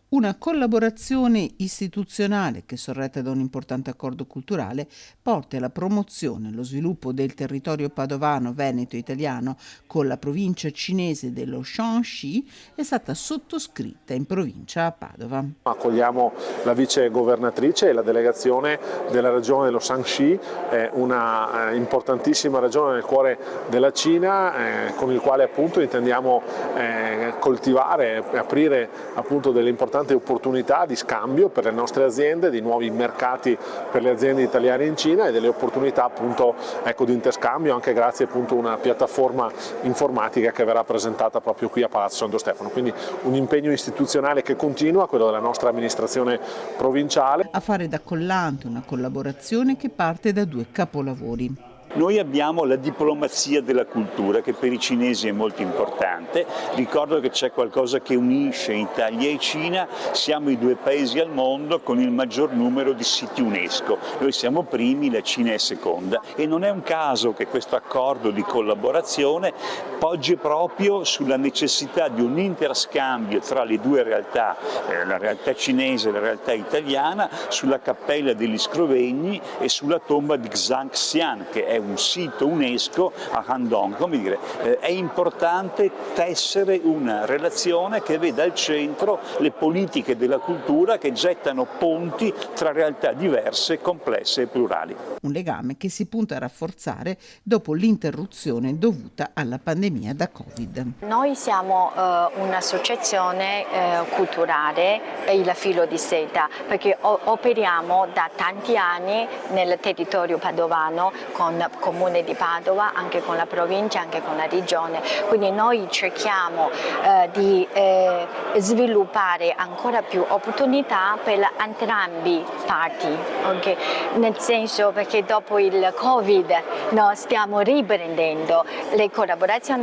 Una collaborazione istituzionale che, sorretta da un importante accordo culturale, porta alla promozione e allo sviluppo del territorio padovano, veneto e italiano con la provincia cinese dello Shaanxi è stata sottoscritta in provincia a Padova. Accogliamo la vice governatrice e la delegazione della regione dello Shaanxi, una importantissima regione nel cuore della Cina, con il quale appunto intendiamo coltivare e aprire appunto delle importanti opportunità di scambio per le nostre aziende, di nuovi mercati per le aziende italiane in Cina e delle opportunità appunto di interscambio anche grazie appunto a una piattaforma informatica che verrà presentata proprio qui a Palazzo Santo Stefano. Quindi un impegno istituzionale che continua, quello della nostra amministrazione provinciale. A fare da collante una collaborazione che parte da due capolavori. Noi abbiamo la diplomazia della cultura che per i cinesi è molto importante, ricordo che c'è qualcosa che unisce Italia e Cina, siamo i due paesi al mondo con il maggior numero di siti UNESCO, noi siamo primi, la Cina è seconda e non è un caso che questo accordo di collaborazione poggi proprio sulla necessità di un interscambio tra le due realtà, la realtà cinese e la realtà italiana, sulla cappella degli Scrovegni e sulla tomba di Zhangxian, che è un sito UNESCO a Handong. Come dire, è importante tessere una relazione che veda al centro le politiche della cultura che gettano ponti tra realtà diverse, complesse e plurali. Un legame che si punta a rafforzare dopo l'interruzione dovuta alla pandemia da Covid. Noi siamo un'associazione culturale, il Filo di Seta, perché operiamo da tanti anni nel territorio padovano con Comune di Padova, anche con la provincia, anche con la regione. Quindi noi cerchiamo di sviluppare ancora più opportunità per entrambi i parti, okay? Nel senso perché dopo il Covid stiamo riprendendo le collaborazioni